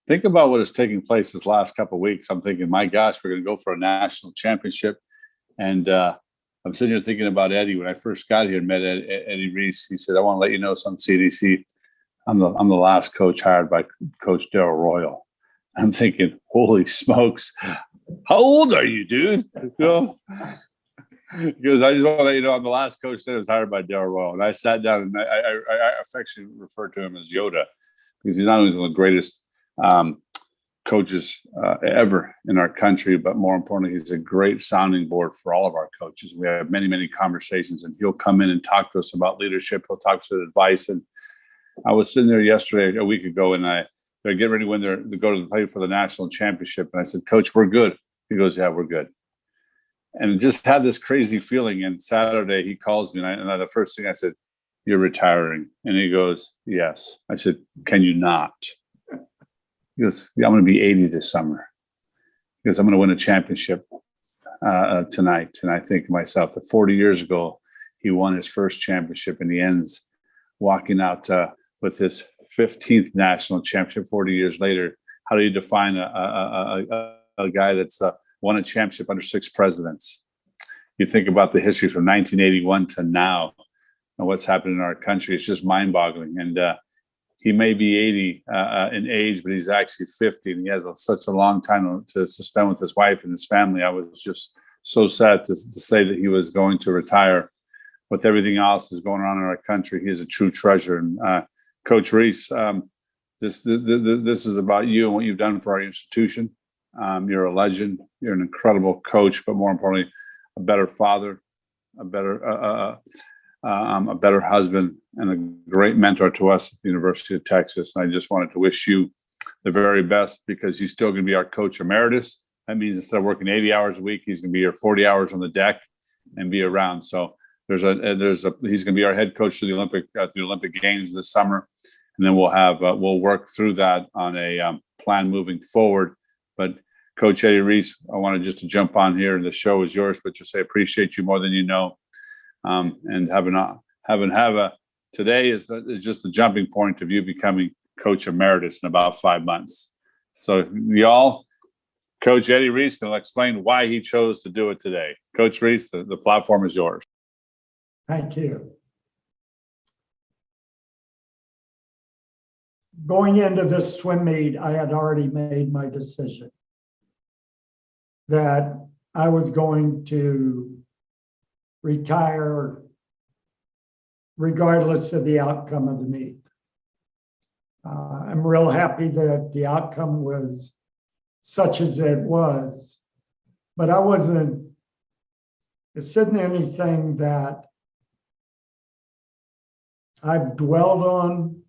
think about what is taking place this last couple of weeks. I'm thinking, my gosh, we're going to go for a national championship. And I'm sitting here thinking about Eddie. When I first got here and met Eddie Reese, he said, I want to let you know something, CDC. I'm the last coach hired by Coach Darrell Royal. I'm thinking, holy smokes, how old are you, dude? You know? Because I just want to let you know, I'm the last coach that was hired by Darrell Royal. And I sat down and I affectionately referred to him as Yoda, because he's not only one of the greatest coaches ever in our country, but more importantly, he's a great sounding board for all of our coaches. We have many, many conversations, and he'll come in and talk to us about leadership. He'll talk to us advice. And I was sitting there yesterday, a week ago, and they're getting ready to go to the play for the national championship. And I said, Coach, we're good. He goes, yeah, we're good. And just had this crazy feeling. And Saturday he calls me, and the first thing I said, you're retiring. And he goes, yes. I said, can you not? He goes, yeah, I'm going to be 80 this summer. He goes, I'm going to win a championship tonight. And I think to myself, that 40 years ago, he won his first championship, and he ends walking out with his 15th national championship 40 years later. How do you define a guy that's won a championship under 6 presidents? You think about the history from 1981 to now and what's happened in our country. It's just mind-boggling. And he may be 80 in age, but he's actually 50, and he has such a long time to spend with his wife and his family. I was just so sad to say that he was going to retire. With everything else that's going on in our country, he is a true treasure. And Coach Reese, this is about you and what you've done for our institution. You're a legend. You're an incredible coach, but more importantly, a better father, a better husband, and a great mentor to us at the University of Texas. And I just wanted to wish you the very best, because he's still going to be our coach emeritus. That means instead of working 80 hours a week, he's going to be here 40 hours on the deck and be around. So he's going to be our head coach to the Olympic Games this summer, and then we'll work through that on a plan moving forward. But Coach Eddie Reese, I wanted just to jump on here, and the show is yours, but just say appreciate you more than you know. And today is just the jumping point of you becoming Coach Emeritus in about 5 months. So y'all, Coach Eddie Reese can explain why he chose to do it today. Coach Reese, the platform is yours. Thank you. Going into this swim meet, I had already made my decision that I was going to retire regardless of the outcome of the meet. I'm real happy that the outcome was such as it was, but it isn't anything that I've dwelled on.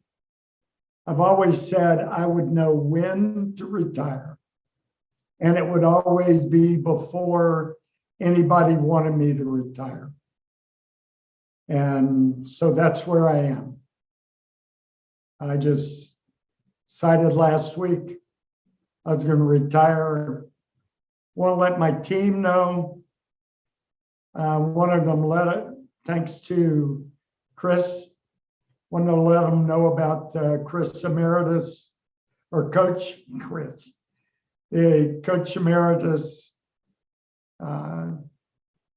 I've always said I would know when to retire, and it would always be before anybody wanted me to retire. And so that's where I am. I just decided last week I was going to retire. Want to let my team know. One of them thanks to Chris, wanted to let them know about Chris Emeritus, or Coach Chris, the Coach Emeritus.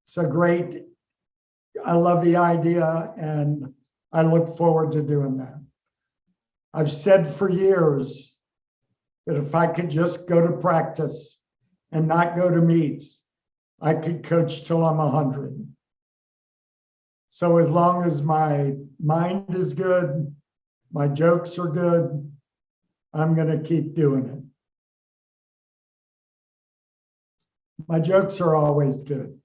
So great. I love the idea, and I look forward to doing that. I've said for years that if I could just go to practice and not go to meets, I could coach till I'm 100. So as long as my mind is good, my jokes are good, I'm going to keep doing it. My jokes are always good.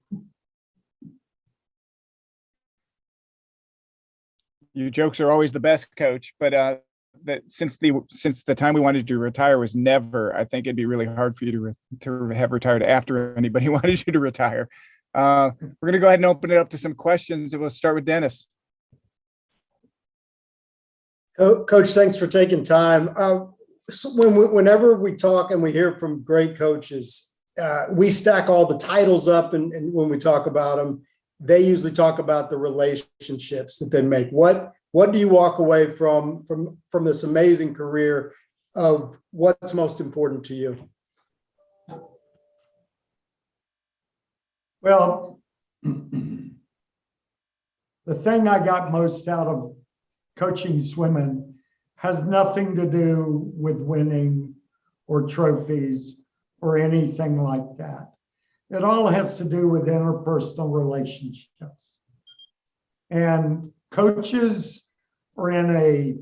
Your jokes are always the best, Coach. But since the time we wanted you to retire was never, I think it'd be really hard for you to have retired after anybody wanted you to retire. We're going to go ahead and open it up to some questions, and we'll start with Dennis. Coach, thanks for taking time. So whenever we talk and we hear from great coaches, we stack all the titles up, and when we talk about them, they usually talk about the relationships that they make. What do you walk away from this amazing career of what's most important to you? Well, the thing I got most out of coaching swimming has nothing to do with winning or trophies or anything like that. It all has to do with interpersonal relationships. And coaches are in a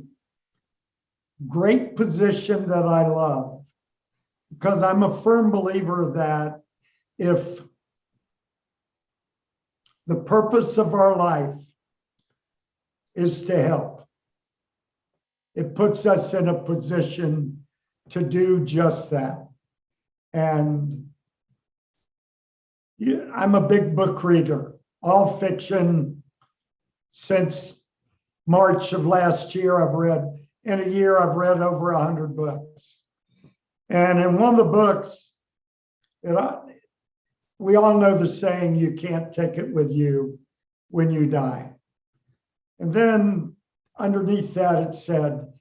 great position that I love, because I'm a firm believer that if the purpose of our life is to help, it puts us in a position to do just that. And I'm a big book reader, all fiction. Since March of last year, in a year, I've read over 100 books. And in one of the books, we all know the saying, you can't take it with you when you die. And then underneath that, it said,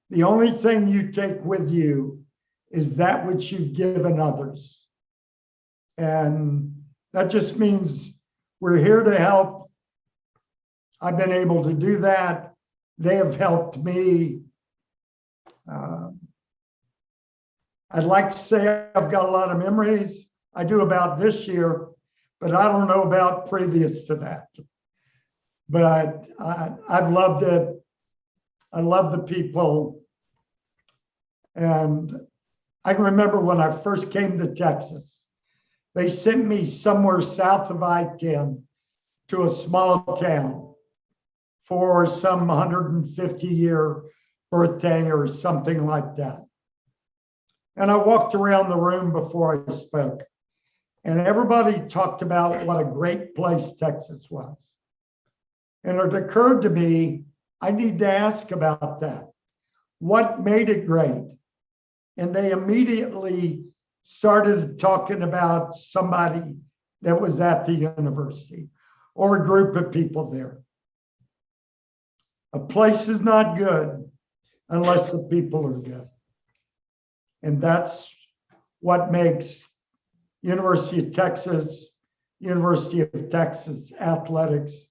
the only thing you take with you is that which you've given others. And that just means we're here to help. I've been able to do that. They have helped me. I'd like to say I've got a lot of memories. I do about this year, but I don't know about previous to that. But I've loved it. I love the people. And I can remember when I first came to Texas, they sent me somewhere south of I-10 to a small town for some 150-year birthday or something like that. And I walked around the room before I spoke, and everybody talked about what a great place Texas was. And it occurred to me, I need to ask about that. What made it great? And they immediately started talking about somebody that was at the university or a group of people there. A place is not good unless the people are good. And that's what makes University of Texas athletics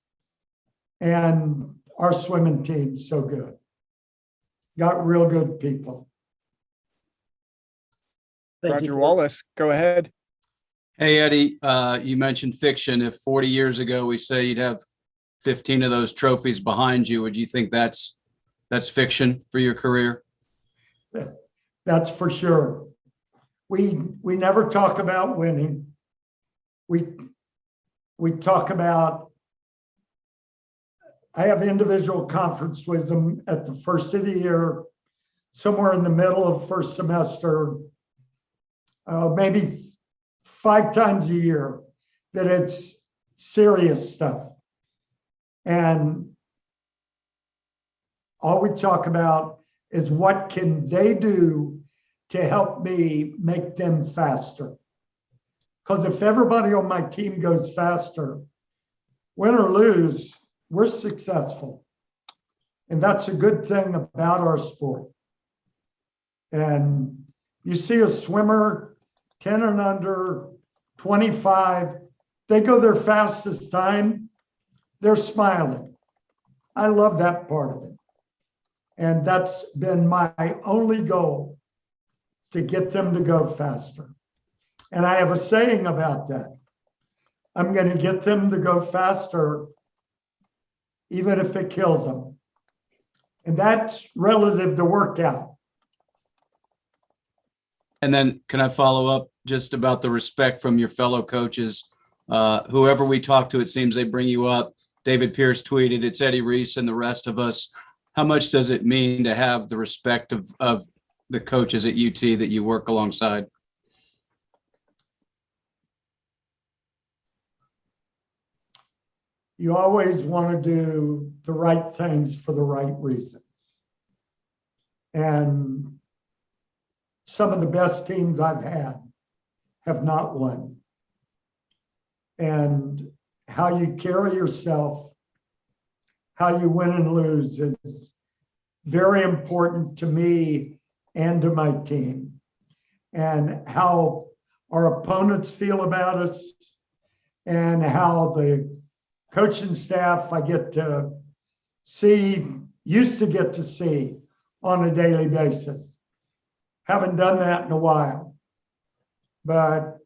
and our swimming team so good. Got real good people. Thank Roger you. Wallace, go ahead. Hey, Eddie, you mentioned fiction. If 40 years ago we say you'd have 15 of those trophies behind you, would you think that's fiction for your career? That's for sure. We never talk about winning. We talk about, I have individual conference with them at the first of the year, somewhere in the middle of first semester, maybe 5 times a year, that it's serious stuff. And all we talk about is what can they do to help me make them faster. Because if everybody on my team goes faster, win or lose, we're successful. And that's a good thing about our sport. And you see a swimmer 10 and under, 25, they go their fastest time, they're smiling. I love that part of it. And that's been my only goal, to get them to go faster. And I have a saying about that. I'm going to get them to go faster, even if it kills them. And that's relative to workout. And then can I follow up just about the respect from your fellow coaches? Whoever we talk to, it seems they bring you up. David Pierce tweeted, it's Eddie Reese and the rest of us. How much does it mean to have the respect of the coaches at UT that you work alongside? You always want to do the right things for the right reasons. And some of the best teams I've had have not won. And how you carry yourself, how you win and lose is very important to me and to my team, and how our opponents feel about us, and how the coaching staff I get to see, used to get to see on a daily basis. Haven't done that in a while. But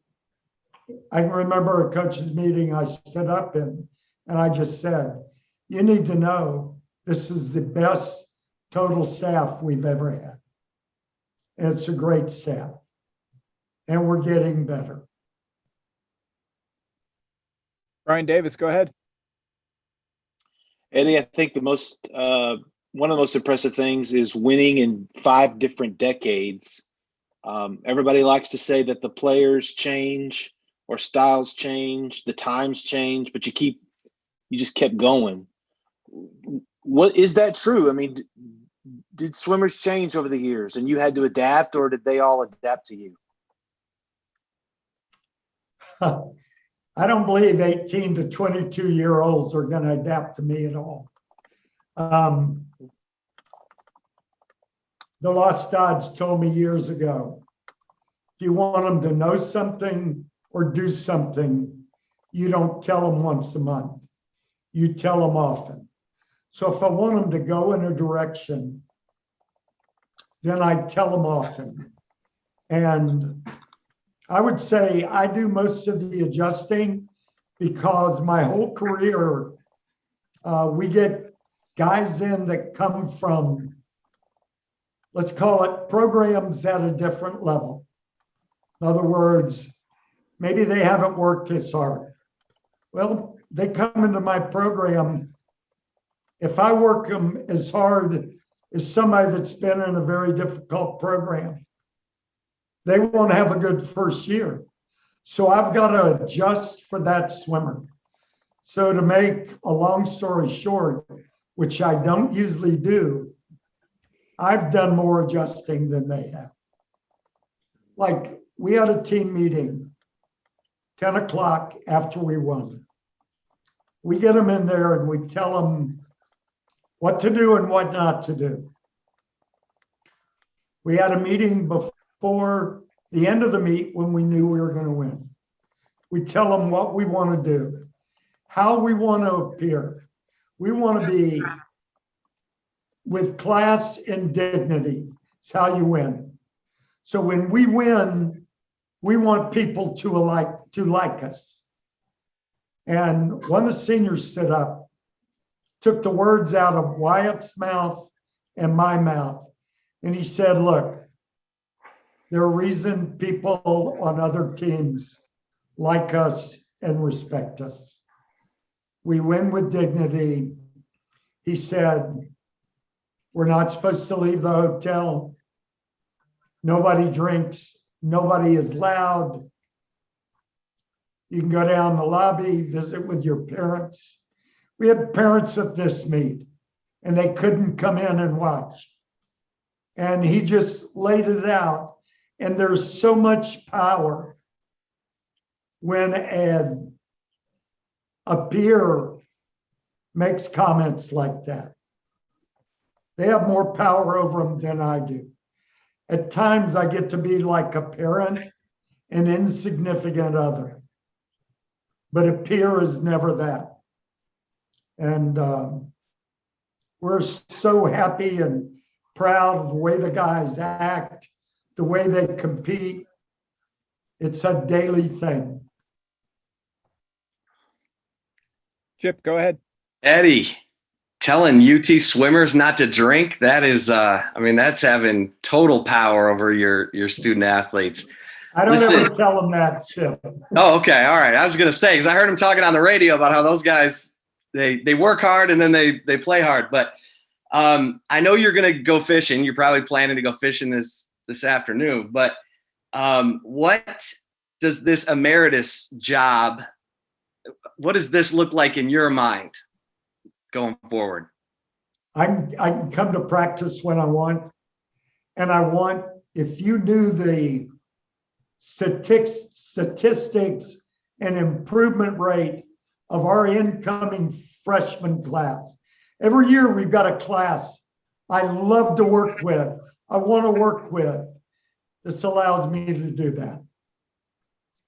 I can remember a coaches meeting I stood up in, and I just said, you need to know this is the best total staff we've ever had. And it's a great staff. And we're getting better. Brian Davis, go ahead. Eddie, I think the most one of the most impressive things is winning in 5 different decades. Everybody likes to say that the players change or styles change, the times change, but you just kept going. What is that true? I mean, did swimmers change over the years and you had to adapt, or did they all adapt to you? I don't believe 18 to 22-year-olds are going to adapt to me at all. The Lost Dodds told me years ago, if you want them to know something or do something, you don't tell them once a month. You tell them often. So if I want them to go in a direction, then I tell them often. And I would say I do most of the adjusting because my whole career, we get guys in that come from, let's call it programs at a different level. In other words, maybe they haven't worked as hard. Well, they come into my program. If I work them as hard as somebody that's been in a very difficult program, they won't have a good first year. So I've got to adjust for that swimmer. So to make a long story short, which I don't usually do, I've done more adjusting than they have. Like we had a team meeting, 10 o'clock after we won. We get them in there and we tell them what to do and what not to do. We had a meeting before the end of the meet when we knew we were going to win. We tell them what we want to do, how we want to appear. We want to be with class and dignity. It's how you win. So when we win, we want people to like us. And one of the seniors stood up, took the words out of Wyatt's mouth and my mouth. And he said, look, there are reasons people on other teams like us and respect us. We win with dignity. He said, we're not supposed to leave the hotel. Nobody drinks. Nobody is loud. You can go down the lobby, visit with your parents. We had parents at this meet, and they couldn't come in and watch. And he just laid it out. And there's so much power when a peer makes comments like that. They have more power over them than I do. At times, I get to be like a parent, an insignificant other. But a peer is never that. And we're so happy and proud of the way the guys act, the way they compete. It's a daily thing. Chip, go ahead. Eddie, telling UT swimmers not to drink, that is, that's having total power over your student athletes. I don't ever tell them that, Chip. Oh, okay. All right. I was going to say, because I heard him talking on the radio about how those guys, they work hard and then they play hard. But I know you're going to go fishing. You're probably planning to go fishing this afternoon. But what does this emeritus job, what does this look like in your mind going forward? I can come to practice when I want. And I want, if you knew the statistics and improvement rate of our incoming freshman class. Every year we've got a class I love to work with. I want to work with, this allows me to do that.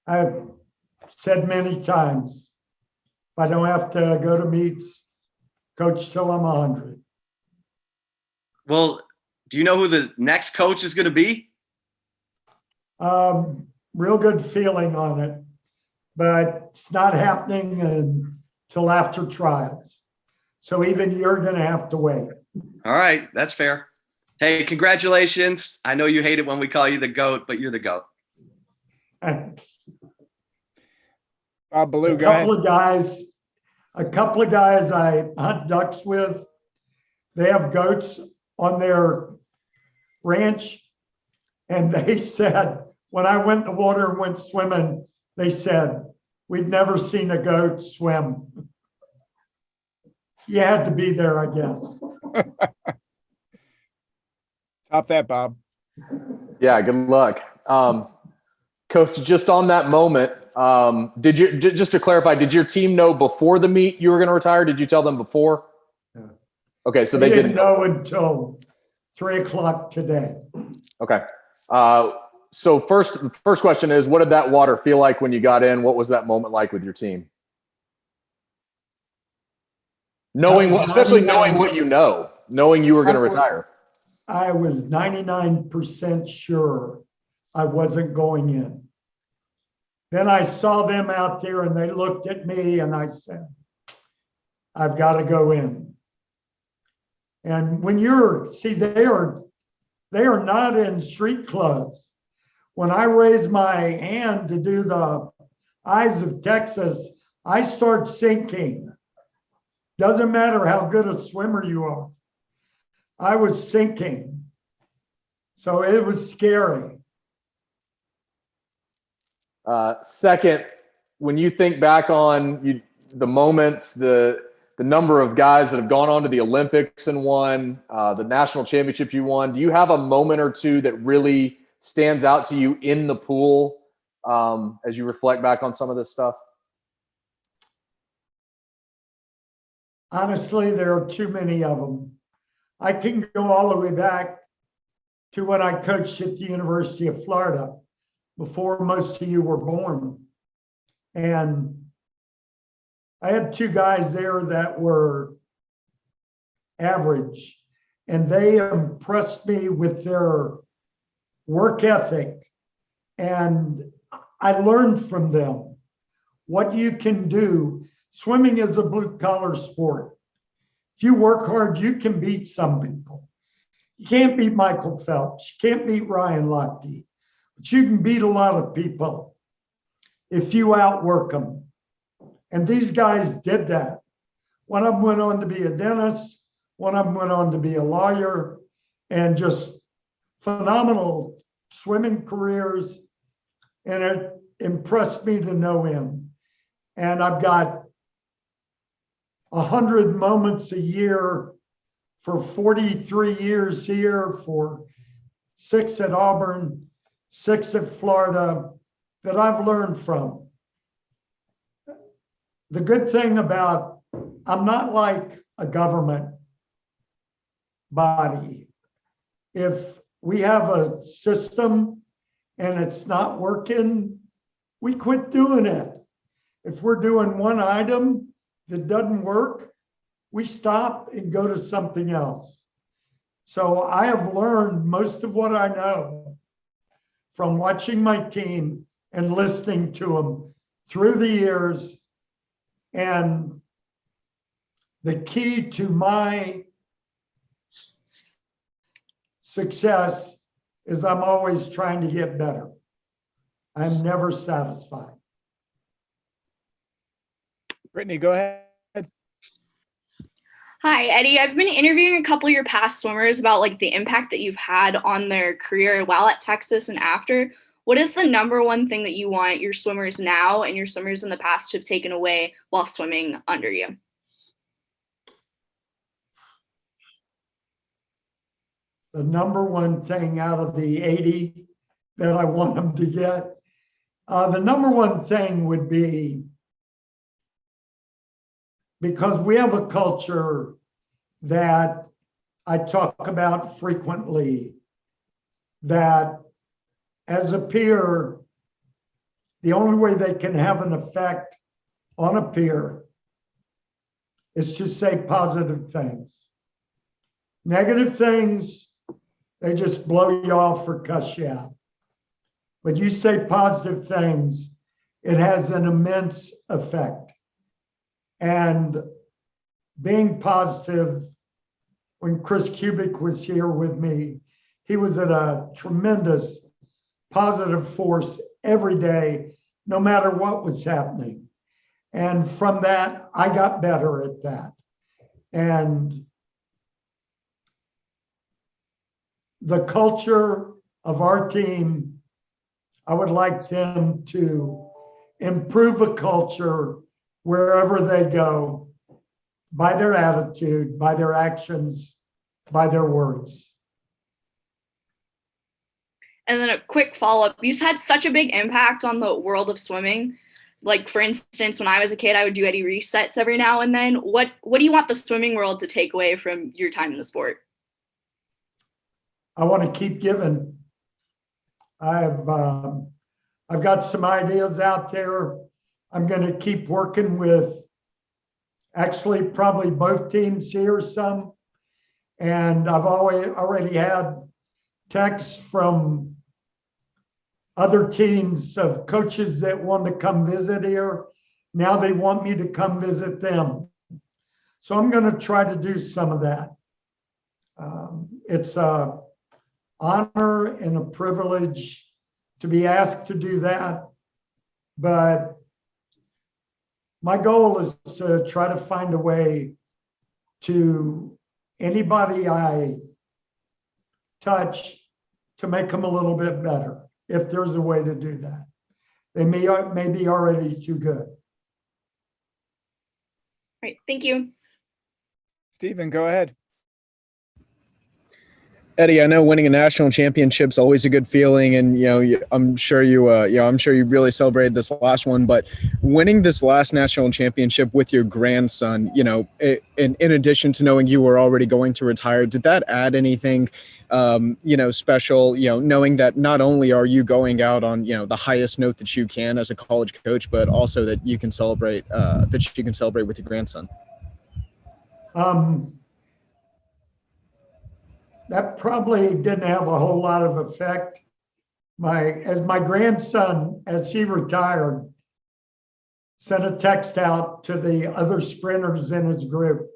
I've said many times, if I don't have to go to meets, coach till I'm 100. Well, do you know who the next coach is going to be? Real good feeling on it, but it's not happening until after trials. So even you're going to have to wait. All right, that's fair. Hey, congratulations. I know you hate it when we call you the GOAT, but you're the GOAT. Thanks. Bob Ballou, A go ahead. couple of guys I hunt ducks with, they have goats on their ranch. And they said, when I went in the water and went swimming, they said, we've never seen a goat swim. You had to be there, I guess. Top that, Bob. Yeah, good luck. Coach, just on that moment, just to clarify, did your team know before the meet you were going to retire? Did you tell them before? Yeah. Okay, so They they didn't know until 3:00 today. Okay. So first question is, what did that water feel like when you got in? What was that moment like with your team? Especially knowing what you know, knowing you were going to retire. I was 99% sure I wasn't going in. Then I saw them out there and they looked at me and I said, I've got to go in. And when they are not in street clothes. When I raise my hand to do the Eyes of Texas, I start sinking. Doesn't matter how good a swimmer you are. I was sinking. So it was scary. Second, when you think back on the moments, the number of guys that have gone on to the Olympics and won, the national championship you won, do you have a moment or two that really stands out to you in the pool as you reflect back on some of this stuff? Honestly, there are too many of them. I can go all the way back to when I coached at the University of Florida before most of you were born. And I had two guys there that were average, and they impressed me with their work ethic. And I learned from them what you can do. Swimming is a blue collar sport. If you work hard, you can beat some people. You can't beat Michael Phelps. You can't beat Ryan Lochte, but you can beat a lot of people if you outwork them. And these guys did that. One of them went on to be a dentist. One of them went on to be a lawyer, and just phenomenal swimming careers. And it impressed me to no end. And I've got 100 moments a year for 43 years here, for 6 at Auburn, 6 at Florida, that I've learned from. The good thing about, I'm not like a government body. If we have a system and it's not working, we quit doing it. If we're doing one item that doesn't work, we stop and go to something else. So I have learned most of what I know from watching my team and listening to them through the years. And the key to my success is I'm always trying to get better. I'm never satisfied. Brittany, go ahead. Hi, Eddie. I've been interviewing a couple of your past swimmers about like the impact that you've had on their career while at Texas and after. What is the number one thing that you want your swimmers now and your swimmers in the past to have taken away while swimming under you? The number one thing out of the 80 that I want them to get, the number one thing would be, because we have a culture that I talk about frequently, that as a peer, the only way they can have an effect on a peer is to say positive things. Negative things, they just blow you off or cuss you out. But you say positive things, it has an immense effect. And being positive, when Chris Kubik was here with me, he was at a tremendous positive force every day, no matter what was happening. And from that, I got better at that. And the culture of our team, I would like them to improve a culture wherever they go by their attitude, by their actions, by their words. And then a quick follow-up. You had such a big impact on the world of swimming. Like, for instance, when I was a kid, I would do Eddie Reese sets every now and then. What do you want the swimming world to take away from your time in the sport? I want to keep giving. I've got some ideas out there. I'm going to keep working with actually probably both teams here some. And I've already had texts from other teams of coaches that want to come visit here. Now they want me to come visit them. So I'm going to try to do some of that. It's a honor and a privilege to be asked to do that. But my goal is to try to find a way to anybody I touch to make them a little bit better, if there's a way to do that. They may be already too good. Right. Thank you. Stephen, go ahead. Eddie, I know winning a national championship's always a good feeling, and I'm sure you really celebrated this last one. But winning this last national championship with your grandson, in addition to knowing you were already going to retire, did that add anything, special? Knowing that not only are you going out on the highest note that you can as a college coach, but also that you can celebrate with your grandson. That probably didn't have a whole lot of effect. My grandson, as he retired, sent a text out to the other sprinters in his group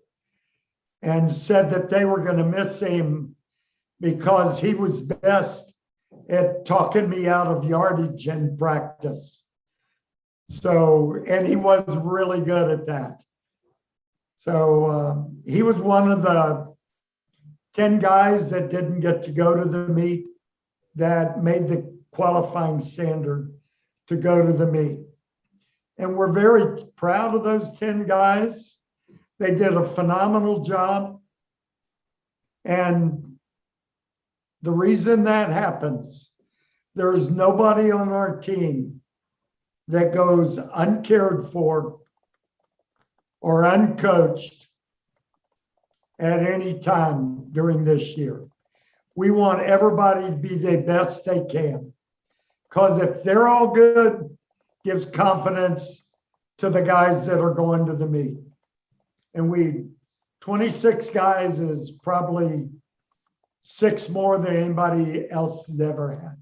and said that they were going to miss him because he was best at talking me out of yardage in practice. And he was really good at that. So he was one of the 10 guys that didn't get to go to the meet that made the qualifying standard to go to the meet. And we're very proud of those 10 guys. They did a phenomenal job. And the reason that happens, there is nobody on our team that goes uncared for or uncoached at any time during this year. We want everybody to be the best they can, because if they're all good, gives confidence to the guys that are going to the meet. And 26 guys is probably 6 more than anybody else has ever had,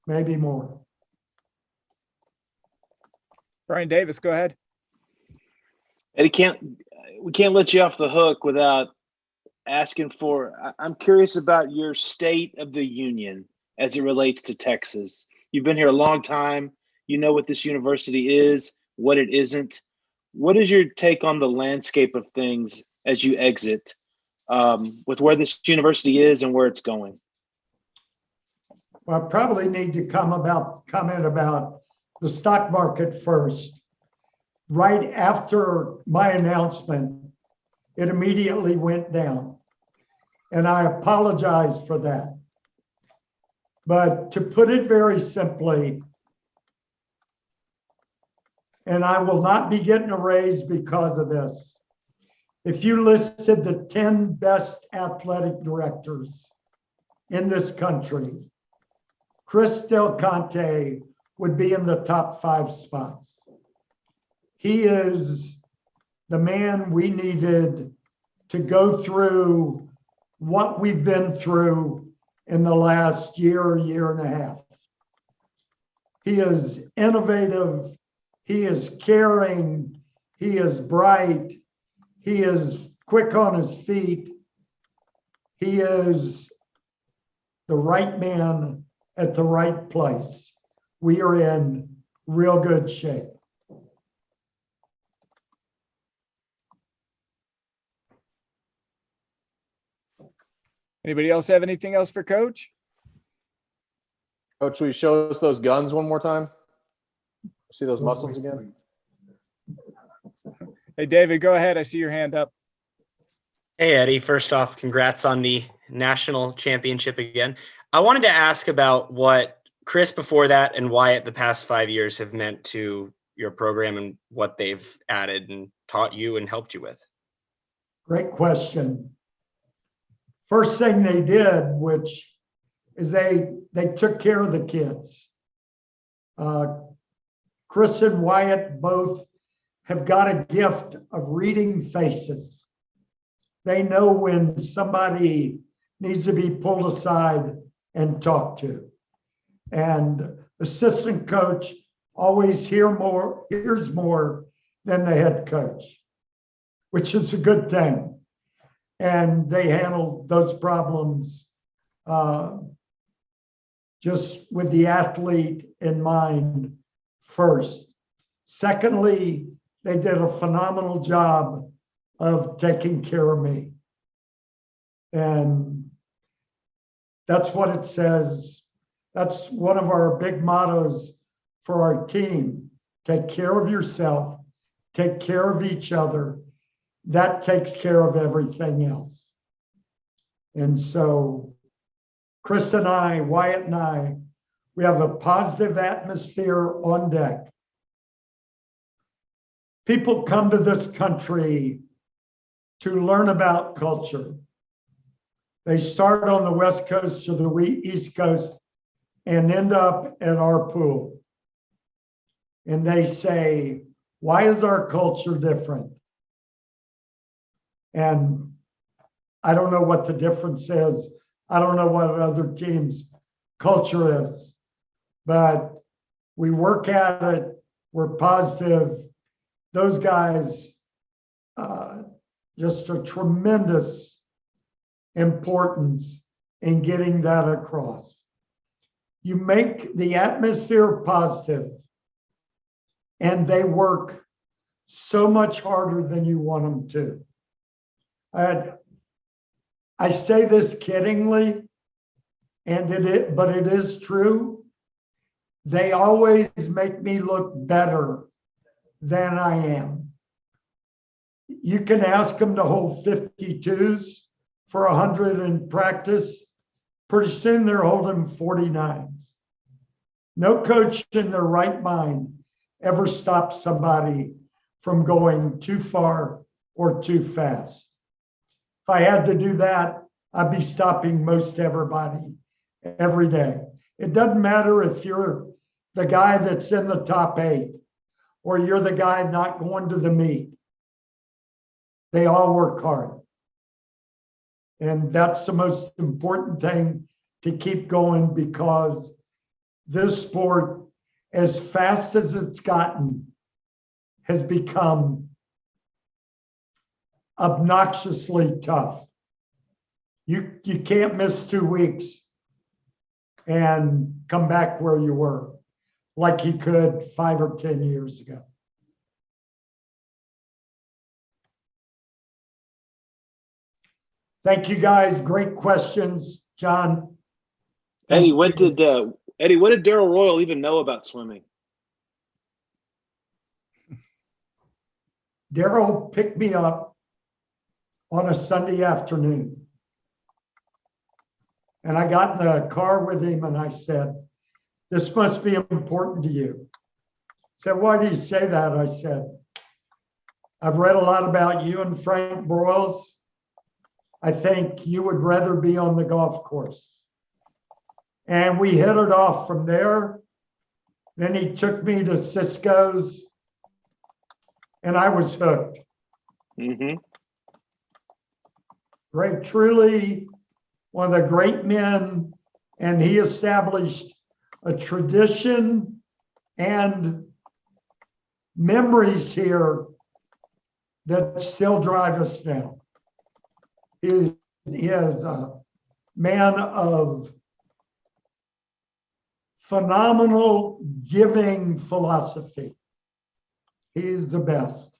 maybe more. Brian Davis, go ahead. Eddie, we can't let you off the hook without asking I'm curious about your state of the union as it relates to Texas. You've been here a long time. You know what this university is, what it isn't. What is your take on the landscape of things as you exit, with where this university is and where it's going? Well, I probably need to comment about the stock market first. Right after my announcement, it immediately went down. And I apologize for that. But to put it very simply, and I will not be getting a raise because of this, if you listed the 10 best athletic directors in this country, Chris Del Conte would be in the top 5 spots. He is the man we needed to go through what we've been through in the last year and a half. He is innovative. He is caring. He is bright. He is quick on his feet. He is the right man at the right place. We are in real good shape. Anybody else have anything else for Coach? Coach, will you show us those guns one more time? See those muscles again? Hey, David, go ahead. I see your hand up. Hey, Eddie. First off, congrats on the national championship again. I wanted to ask about what Chris before that and Wyatt the past 5 years have meant to your program and what they've added and taught you and helped you with. Great question. First thing they did, which is they took care of the kids. Chris and Wyatt both have got a gift of reading faces. They know when somebody needs to be pulled aside and talked to. And assistant coach always hears more than the head coach, which is a good thing. And they handle those problems just with the athlete in mind first. Secondly, they did a phenomenal job of taking care of me. And that's what it says. That's one of our big mottos for our team. Take care of yourself, take care of each other. That takes care of everything else. And so Chris and I, Wyatt and I, we have a positive atmosphere on deck. People come to this country to learn about culture. They start on the West Coast or the East Coast and end up at our pool. And they say, why is our culture different? And I don't know what the difference is. I don't know what other teams' culture is, but we work at it. We're positive. Those guys, just a tremendous importance in getting that across. You make the atmosphere positive, and they work so much harder than you want them to. I say this kiddingly, but it is true. They always make me look better than I am. You can ask them to hold 52s for 100 in practice. Pretty soon they're holding 49s. No coach in their right mind ever stops somebody from going too far or too fast. If I had to do that, I'd be stopping most everybody every day. It doesn't matter if you're the guy that's in the top 8 or you're the guy not going to the meet. They all work hard. And that's the most important thing to keep going, because this sport, as fast as it's gotten, has become obnoxiously tough. You can't miss 2 weeks and come back where you were like you could 5 or 10 years ago. Thank you, guys. Great questions, John. Eddie, what did Darrell Royal even know about swimming? Darrell picked me up on a Sunday afternoon. And I got in the car with him and I said, this must be important to you. He said, why do you say that? I said, I've read a lot about you and Frank Broyles. I think you would rather be on the golf course. And we hit it off from there. Then he took me to Cisco's, and I was hooked. Mm-hmm. Great, truly one of the great men, and he established a tradition and memories here that still drive us now. He is a man of phenomenal giving philosophy. He's the best.